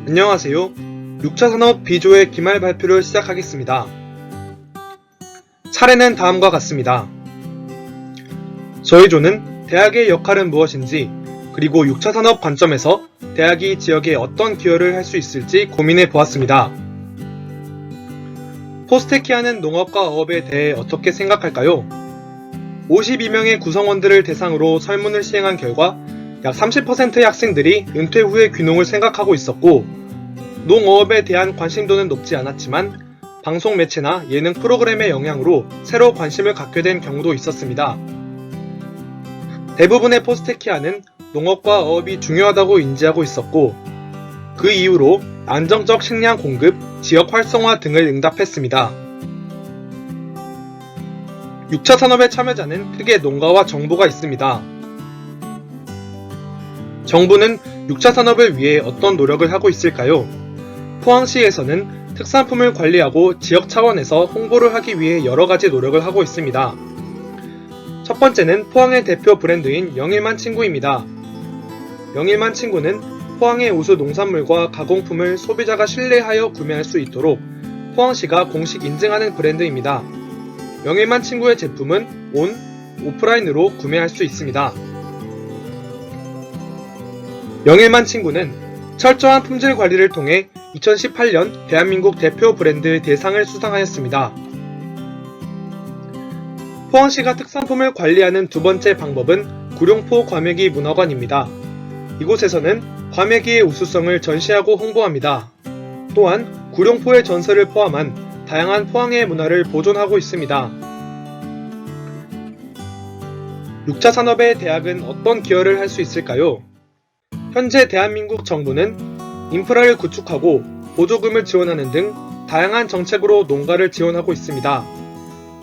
안녕하세요. 6차 산업 B조의 기말 발표를 시작하겠습니다. 차례는 다음과 같습니다. 저희 조는 대학의 역할은 무엇인지, 그리고 6차 산업 관점에서 대학이 지역에 어떤 기여를 할 수 있을지 고민해 보았습니다. 포스테키아는 농업과 어업에 대해 어떻게 생각할까요? 52명의 구성원들을 대상으로 설문을 시행한 결과 약 30%의 학생들이 은퇴 후의 귀농을 생각하고 있었고, 농어업에 대한 관심도는 높지 않았지만 방송 매체나 예능 프로그램의 영향으로 새로 관심을 갖게 된 경우도 있었습니다. 대부분의 포스테키아는 농업과 어업이 중요하다고 인지하고 있었고, 그 이후로 안정적 식량 공급, 지역 활성화 등을 응답했습니다. 6차 산업의 참여자는 크게 농가와 정부가 있습니다. 정부는 6차 산업을 위해 어떤 노력을 하고 있을까요? 포항시에서는 특산품을 관리하고 지역 차원에서 홍보를 하기 위해 여러가지 노력을 하고 있습니다. 첫 번째는 포항의 대표 브랜드인 영일만 친구입니다. 영일만 친구는 포항의 우수 농산물과 가공품을 소비자가 신뢰하여 구매할 수 있도록 포항시가 공식 인증하는 브랜드입니다. 영일만 친구의 제품은 오프라인으로 구매할 수 있습니다. 영일만 친구는 철저한 품질 관리를 통해 2018년 대한민국 대표 브랜드 대상을 수상하였습니다. 포항시가 특산품을 관리하는 두 번째 방법은 구룡포 과메기 문화관입니다. 이곳에서는 과메기의 우수성을 전시하고 홍보합니다. 또한 구룡포의 전설을 포함한 다양한 포항의 문화를 보존하고 있습니다. 6차 산업의 대학은 어떤 기여를 할 수 있을까요? 현재 대한민국 정부는 인프라를 구축하고 보조금을 지원하는 등 다양한 정책으로 농가를 지원하고 있습니다.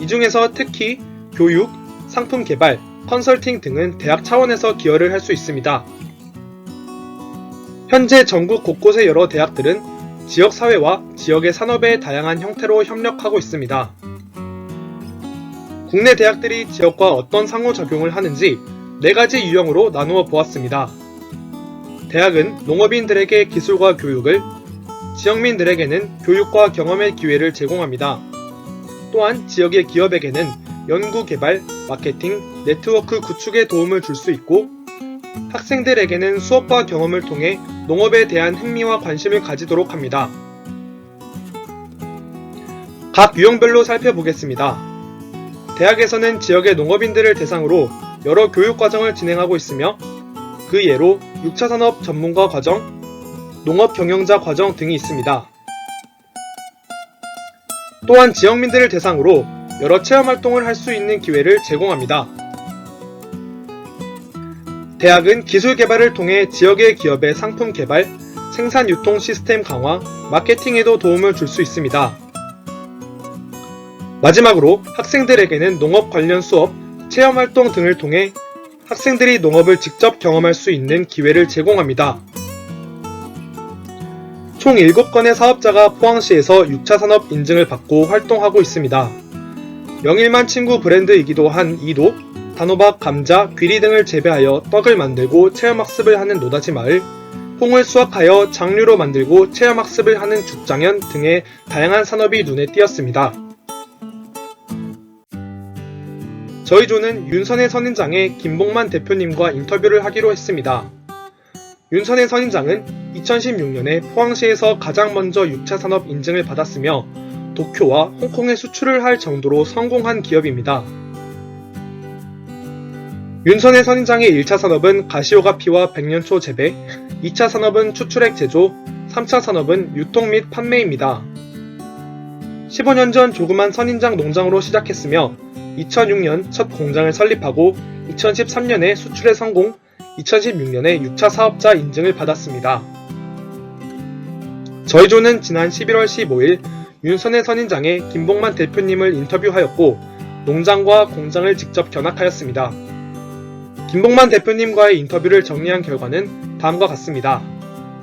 이 중에서 특히 교육, 상품 개발, 컨설팅 등은 대학 차원에서 기여를 할 수 있습니다. 현재 전국 곳곳의 여러 대학들은 지역사회와 지역의 산업의 다양한 형태로 협력하고 있습니다. 국내 대학들이 지역과 어떤 상호작용을 하는지 4가지 유형으로 나누어 보았습니다. 대학은 농업인들에게 기술과 교육을, 지역민들에게는 교육과 경험의 기회를 제공합니다. 또한 지역의 기업에게는 연구 개발, 마케팅, 네트워크 구축에 도움을 줄 수 있고, 학생들에게는 수업과 경험을 통해 농업에 대한 흥미와 관심을 가지도록 합니다. 각 유형별로 살펴보겠습니다. 대학에서는 지역의 농업인들을 대상으로 여러 교육과정을 진행하고 있으며, 그 예로 6차 산업 전문가 과정, 농업 경영자 과정 등이 있습니다. 또한 지역민들을 대상으로 여러 체험활동을 할 수 있는 기회를 제공합니다. 대학은 기술 개발을 통해 지역의 기업의 상품 개발, 생산 유통 시스템 강화, 마케팅에도 도움을 줄 수 있습니다. 마지막으로 학생들에게는 농업 관련 수업, 체험활동 등을 통해 학생들이 농업을 직접 경험할 수 있는 기회를 제공합니다. 총 7건의 사업자가 포항시에서 6차 산업 인증을 받고 활동하고 있습니다. 영일만 친구 브랜드이기도 한 이도, 단호박, 감자, 귀리 등을 재배하여 떡을 만들고 체험학습을 하는 노다지 마을, 콩을 수확하여 장류로 만들고 체험학습을 하는 죽장현 등의 다양한 산업이 눈에 띄었습니다. 저희 조는 윤선혜 선인장의 김봉만 대표님과 인터뷰를 하기로 했습니다. 윤선혜 선인장은 2016년에 포항시에서 가장 먼저 6차 산업 인증을 받았으며 도쿄와 홍콩에 수출을 할 정도로 성공한 기업입니다. 윤선혜 선인장의 1차 산업은 가시오가피와 백년초 재배, 2차 산업은 추출액 제조, 3차 산업은 유통 및 판매입니다. 15년 전 조그만 선인장 농장으로 시작했으며 2006년 첫 공장을 설립하고 2013년에 수출에 성공, 2016년에 6차 사업자 인증을 받았습니다. 저희 조는 지난 11월 15일 윤선혜 선인장의 김봉만 대표님을 인터뷰하였고 농장과 공장을 직접 견학하였습니다. 김봉만 대표님과의 인터뷰를 정리한 결과는 다음과 같습니다.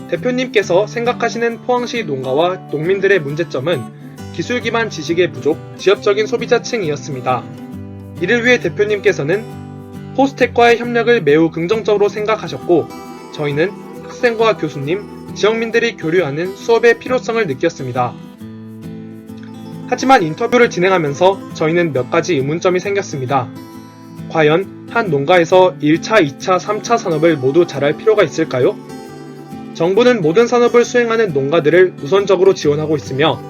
대표님께서 생각하시는 포항시 농가와 농민들의 문제점은 기술 기반 지식의 부족, 지역적인 소비자층이었습니다. 이를 위해 대표님께서는 포스텍과의 협력을 매우 긍정적으로 생각하셨고, 저희는 학생과 교수님, 지역민들이 교류하는 수업의 필요성을 느꼈습니다. 하지만 인터뷰를 진행하면서 저희는 몇 가지 의문점이 생겼습니다. 과연 한 농가에서 1차, 2차, 3차 산업을 모두 잘할 필요가 있을까요? 정부는 모든 산업을 수행하는 농가들을 우선적으로 지원하고 있으며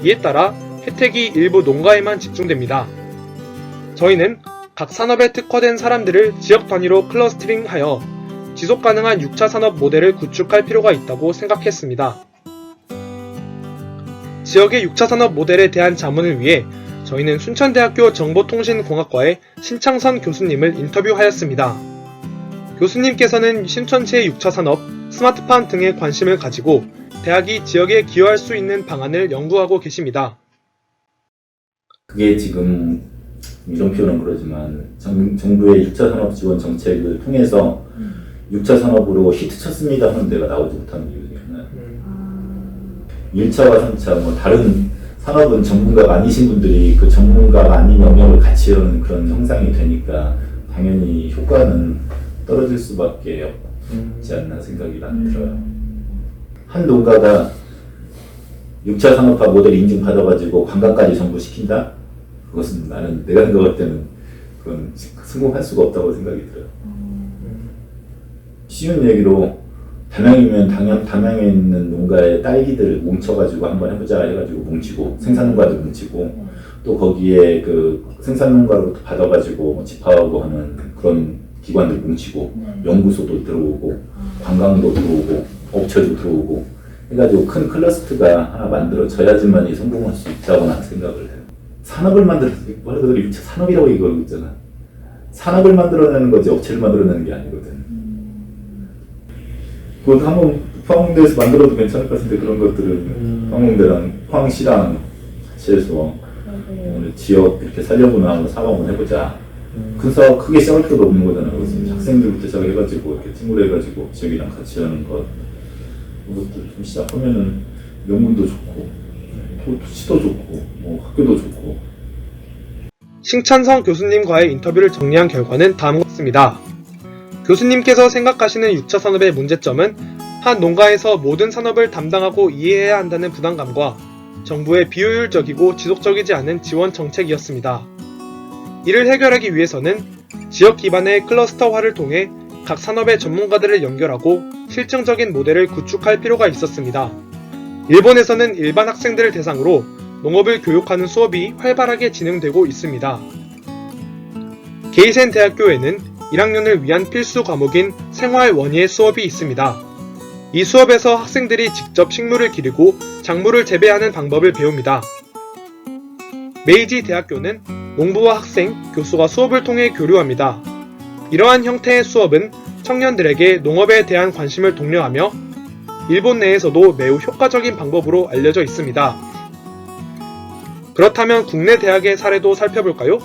이에 따라 혜택이 일부 농가에만 집중됩니다. 저희는 각 산업에 특화된 사람들을 지역 단위로 클러스터링하여 지속가능한 6차 산업 모델을 구축할 필요가 있다고 생각했습니다. 지역의 6차 산업 모델에 대한 자문을 위해 저희는 순천대학교 정보통신공학과의 신창선 교수님을 인터뷰하였습니다. 교수님께서는 신천시의 6차 산업, 스마트팜 등에 관심을 가지고 대학이 지역에 기여할 수 있는 방안을 연구하고 계십니다. 그게 지금 이런 표현은 그러지만 정부의 6차 산업 지원 정책을 통해서 6차 산업으로 히트 쳤습니다 하는 데가 나오지 못하는 이유 중에 하나예요. 1차와 3차 뭐 다른 산업은 전문가가 아니신 분들이 그 전문가가 아닌 영역을 같이 하는 그런 형상이 되니까 당연히 효과는 떨어질 수밖에 없지 않나 생각이 들어요. 한 농가가 6차 산업화 모델 인증받아가지고 관광까지 전부 시킨다? 그것은 내가 생각할 때는 그건 성공할 수가 없다고 생각이 들어요. 쉬운 얘기로 담양이면 담양에 있는 농가의 딸기들 뭉쳐가지고 한번 해보자 해가지고 뭉치고 생산농가도 뭉치고 또 거기에 그 생산농가로부터 받아가지고 집합하고 하는 그런 기관들 뭉치고 연구소도 들어오고 관광도 들어오고 업체도 들어오고 해가지고 큰 클러스터가 하나 만들어져야지만이 성공할 수 있다고 나는 생각을 해요. 산업을 말 그대로 산업이라고 얘기하고 있잖아. 산업을 만들어내는 거지 업체를 만들어내는 게 아니거든. 그것도 한번 포항대에서 만들어도 괜찮을 것 같은데 그런 것들은 포항대랑 포항시랑 같이 해서 지역 이렇게 살려보나 한번 사업 한번 해보자. 큰 사업 크게 시작할 필요도 없는 거잖아. 그것은 학생들부터 시작해가지고 이렇게 팀으로 해가지고 지역이랑 같이 하는 것 그것도 좀 시작하면은 명분도 좋고 또 시도 좋고 뭐 학교도 좋고. 신찬성 교수님과의 인터뷰를 정리한 결과는 다음과 같습니다. 교수님께서 생각하시는 6차 산업의 문제점은 한 농가에서 모든 산업을 담당하고 이해해야 한다는 부담감과 정부의 비효율적이고 지속적이지 않은 지원 정책이었습니다. 이를 해결하기 위해서는 지역 기반의 클러스터화를 통해 각 산업의 전문가들을 연결하고 실증적인 모델을 구축할 필요가 있었습니다. 일본에서는 일반 학생들을 대상으로 농업을 교육하는 수업이 활발하게 진행되고 있습니다. 게이센 대학교에는 1학년을 위한 필수 과목인 생활 원예 수업이 있습니다. 이 수업에서 학생들이 직접 식물을 기르고 작물을 재배하는 방법을 배웁니다. 메이지 대학교는 농부와 학생, 교수가 수업을 통해 교류합니다. 이러한 형태의 수업은 청년들에게 농업에 대한 관심을 독려하며 일본 내에서도 매우 효과적인 방법으로 알려져 있습니다. 그렇다면 국내 대학의 사례도 살펴볼까요?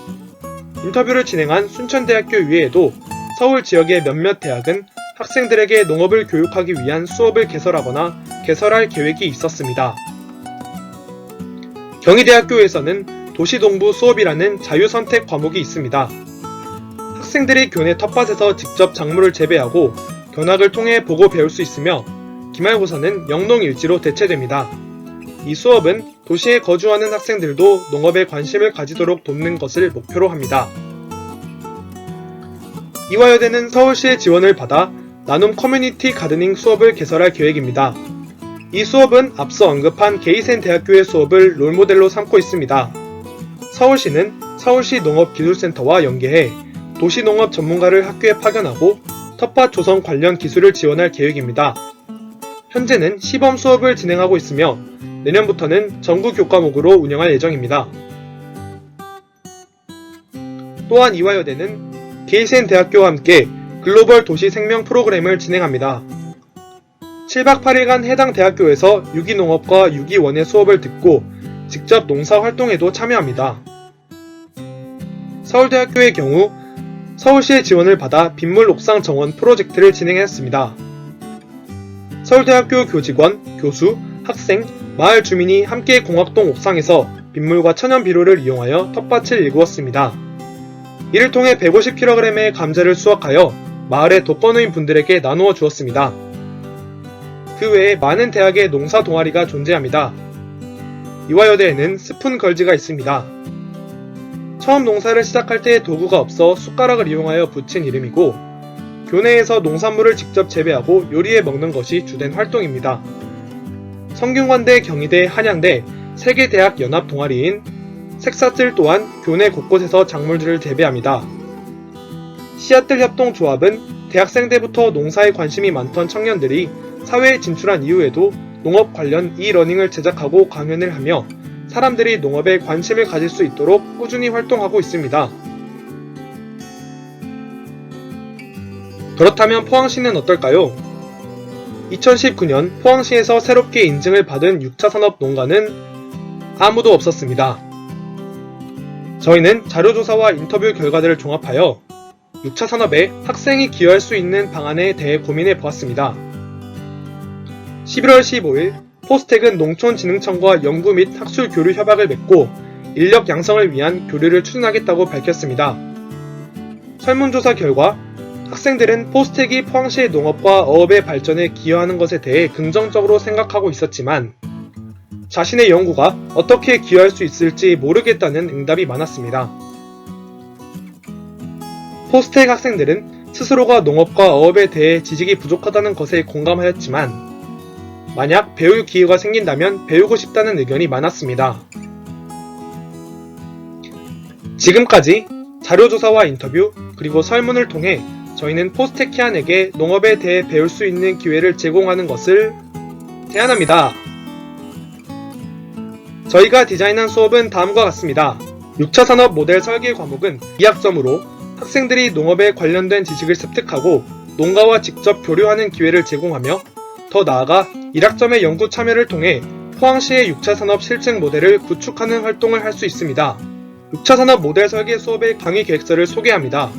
인터뷰를 진행한 순천대학교 이외에도 서울 지역의 몇몇 대학은 학생들에게 농업을 교육하기 위한 수업을 개설하거나 개설할 계획이 있었습니다. 경희대학교에서는 도시농부 수업이라는 자유선택 과목이 있습니다. 학생들이 교내 텃밭에서 직접 작물을 재배하고 견학을 통해 보고 배울 수 있으며 기말고사는 영농일지로 대체됩니다. 이 수업은 도시에 거주하는 학생들도 농업에 관심을 가지도록 돕는 것을 목표로 합니다. 이화여대는 서울시의 지원을 받아 나눔 커뮤니티 가드닝 수업을 개설할 계획입니다. 이 수업은 앞서 언급한 게이센 대학교의 수업을 롤모델로 삼고 있습니다. 서울시는 서울시 농업기술센터와 연계해 도시농업 전문가를 학교에 파견하고 텃밭 조성 관련 기술을 지원할 계획입니다. 현재는 시범 수업을 진행하고 있으며 내년부터는 전국 교과목으로 운영할 예정입니다. 또한 이화여대는 게이센 대학교와 함께 글로벌 도시 생명 프로그램을 진행합니다. 7박 8일간 해당 대학교에서 유기농업과 유기원예 수업을 듣고 직접 농사활동에도 참여합니다. 서울대학교의 경우 서울시의 지원을 받아 빗물 옥상 정원 프로젝트를 진행했습니다. 서울대학교 교직원, 교수, 학생, 마을 주민이 함께 공학동 옥상에서 빗물과 천연 비료를 이용하여 텃밭을 일구었습니다. 이를 통해 150kg의 감자를 수확하여 마을의 독거노인 분들에게 나누어 주었습니다. 그 외에 많은 대학의 농사 동아리가 존재합니다. 이화여대에는 스푼걸즈가 있습니다. 처음 농사를 시작할 때 도구가 없어 숟가락을 이용하여 붙인 이름이고, 교내에서 농산물을 직접 재배하고 요리해 먹는 것이 주된 활동입니다. 성균관대, 경희대, 한양대, 3개 대학 연합 동아리인 색사뜰 또한 교내 곳곳에서 작물들을 재배합니다. 씨앗들 협동조합은 대학생 때부터 농사에 관심이 많던 청년들이 사회에 진출한 이후에도 농업 관련 e-러닝을 제작하고 강연을 하며 사람들이 농업에 관심을 가질 수 있도록 꾸준히 활동하고 있습니다. 그렇다면 포항시는 어떨까요? 2019년 포항시에서 새롭게 인증을 받은 6차 산업 농가는 아무도 없었습니다. 저희는 자료조사와 인터뷰 결과들을 종합하여 6차 산업에 학생이 기여할 수 있는 방안에 대해 고민해 보았습니다. 11월 15일 포스텍은 농촌진흥청과 연구 및 학술 교류 협약을 맺고 인력 양성을 위한 교류를 추진하겠다고 밝혔습니다. 설문조사 결과 학생들은 포스텍이 포항시의 농업과 어업의 발전에 기여하는 것에 대해 긍정적으로 생각하고 있었지만 자신의 연구가 어떻게 기여할 수 있을지 모르겠다는 응답이 많았습니다. 포스텍 학생들은 스스로가 농업과 어업에 대해 지식이 부족하다는 것에 공감하였지만 만약 배울 기회가 생긴다면 배우고 싶다는 의견이 많았습니다. 지금까지 자료조사와 인터뷰 그리고 설문을 통해 저희는 포스테키안에게 농업에 대해 배울 수 있는 기회를 제공하는 것을 제안합니다. 저희가 디자인한 수업은 다음과 같습니다. 6차 산업 모델 설계 과목은 2학점으로 학생들이 농업에 관련된 지식을 습득하고 농가와 직접 교류하는 기회를 제공하며 더 나아가 1학점의 연구 참여를 통해 포항시의 6차 산업 실증 모델을 구축하는 활동을 할 수 있습니다. 6차 산업 모델 설계 수업의 강의 계획서를 소개합니다.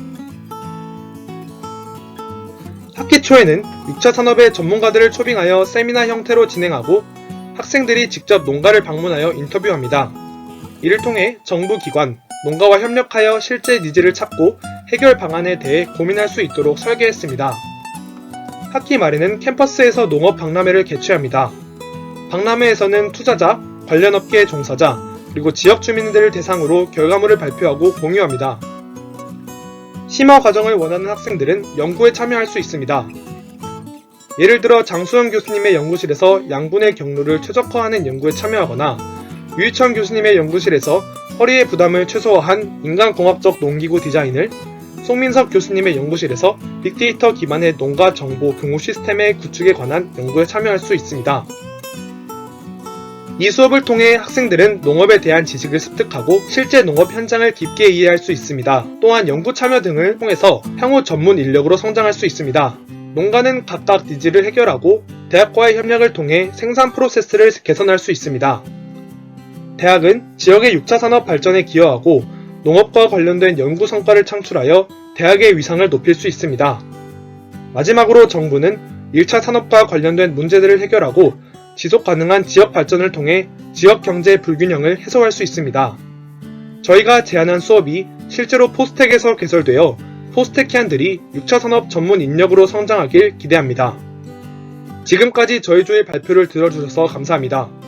학기 초에는 6차 산업의 전문가들을 초빙하여 세미나 형태로 진행하고 학생들이 직접 농가를 방문하여 인터뷰합니다. 이를 통해 정부 기관, 농가와 협력하여 실제 니즈를 찾고 해결 방안에 대해 고민할 수 있도록 설계했습니다. 학기 말에는 캠퍼스에서 농업 박람회를 개최합니다. 박람회에서는 투자자, 관련 업계 종사자, 그리고 지역 주민들을 대상으로 결과물을 발표하고 공유합니다. 심화 과정을 원하는 학생들은 연구에 참여할 수 있습니다. 예를 들어 장수영 교수님의 연구실에서 양분의 경로를 최적화하는 연구에 참여하거나 유희천 교수님의 연구실에서 허리의 부담을 최소화한 인간공학적 농기구 디자인을, 송민석 교수님의 연구실에서 빅데이터 기반의 농가 정보 공유 시스템의 구축에 관한 연구에 참여할 수 있습니다. 이 수업을 통해 학생들은 농업에 대한 지식을 습득하고 실제 농업 현장을 깊게 이해할 수 있습니다. 또한 연구 참여 등을 통해서 향후 전문 인력으로 성장할 수 있습니다. 농가는 각각 니즈를 해결하고 대학과의 협력을 통해 생산 프로세스를 개선할 수 있습니다. 대학은 지역의 6차 산업 발전에 기여하고 농업과 관련된 연구 성과를 창출하여 대학의 위상을 높일 수 있습니다. 마지막으로 정부는 1차 산업과 관련된 문제들을 해결하고 지속 가능한 지역 발전을 통해 지역 경제 불균형을 해소할 수 있습니다. 저희가 제안한 수업이 실제로 포스텍에서 개설되어 포스테키안들이 6차 산업 전문 인력으로 성장하길 기대합니다. 지금까지 저희 조의 발표를 들어주셔서 감사합니다.